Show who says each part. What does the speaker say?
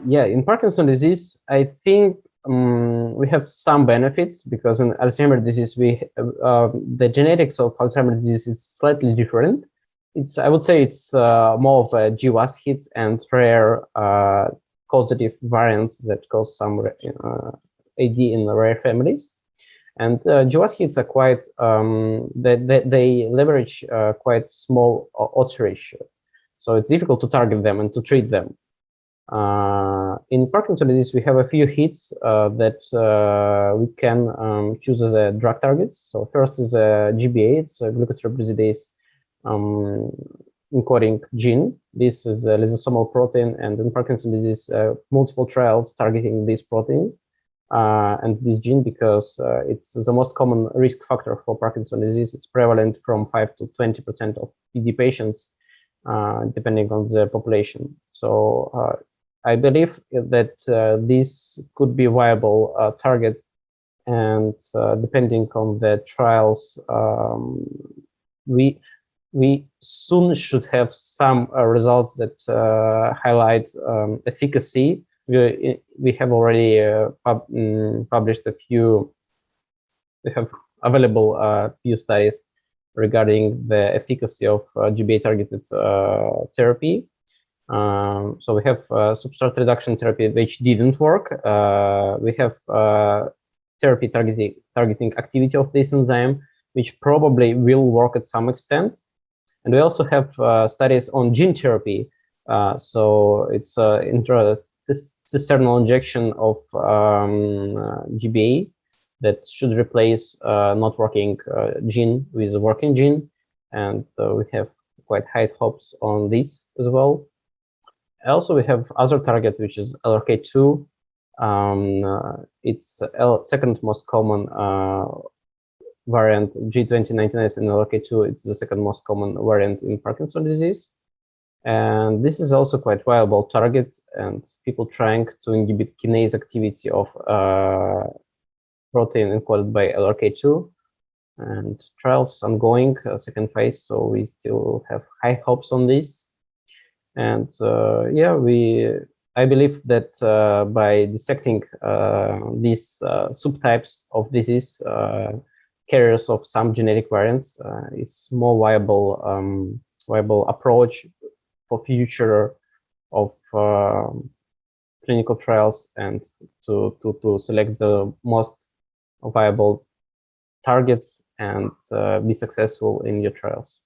Speaker 1: Yeah, in Parkinson's disease, I think we have some benefits, because in Alzheimer's disease, the genetics of Alzheimer's disease is slightly different. I would say it's more of a GWAS hits and rare causative variants that cause some AD in rare families. And GWAS hits are quite, they leverage quite small odds ratio. So it's difficult to target them and to treat them. In Parkinson's disease, we have a few hits that we can choose as a drug targets. So first is GBA, it's a glucocerebrosidase encoding gene. This is a lysosomal protein, and in Parkinson's disease, multiple trials targeting this protein and this gene, because it's the most common risk factor for Parkinson's disease. It's prevalent from 5 to 20% of PD patients, depending on the population. So I believe that this could be a viable target, and depending on the trials, we soon should have some results that highlight efficacy. We have already published a few. We have available few studies regarding the efficacy of GBA targeted therapy. So we have substrate reduction therapy which didn't work. We have therapy targeting activity of this enzyme, which probably will work at some extent. And we also have studies on gene therapy. So it's intratesternal injection of GBA that should replace not working gene with a working gene. And we have quite high hopes on this as well. Also, we have other target, which is LRRK2. It's second most common variant. G2099 in LRRK2. It's the second most common variant in Parkinson's disease. And this is also quite viable target, and people trying to inhibit kinase activity of protein encoded by LRRK2. And trials ongoing, second phase, so we still have high hopes on this. And yeah, I believe that by dissecting these subtypes of disease, carriers of some genetic variants, is more viable approach for future of clinical trials, and to select the most viable targets and be successful in your trials.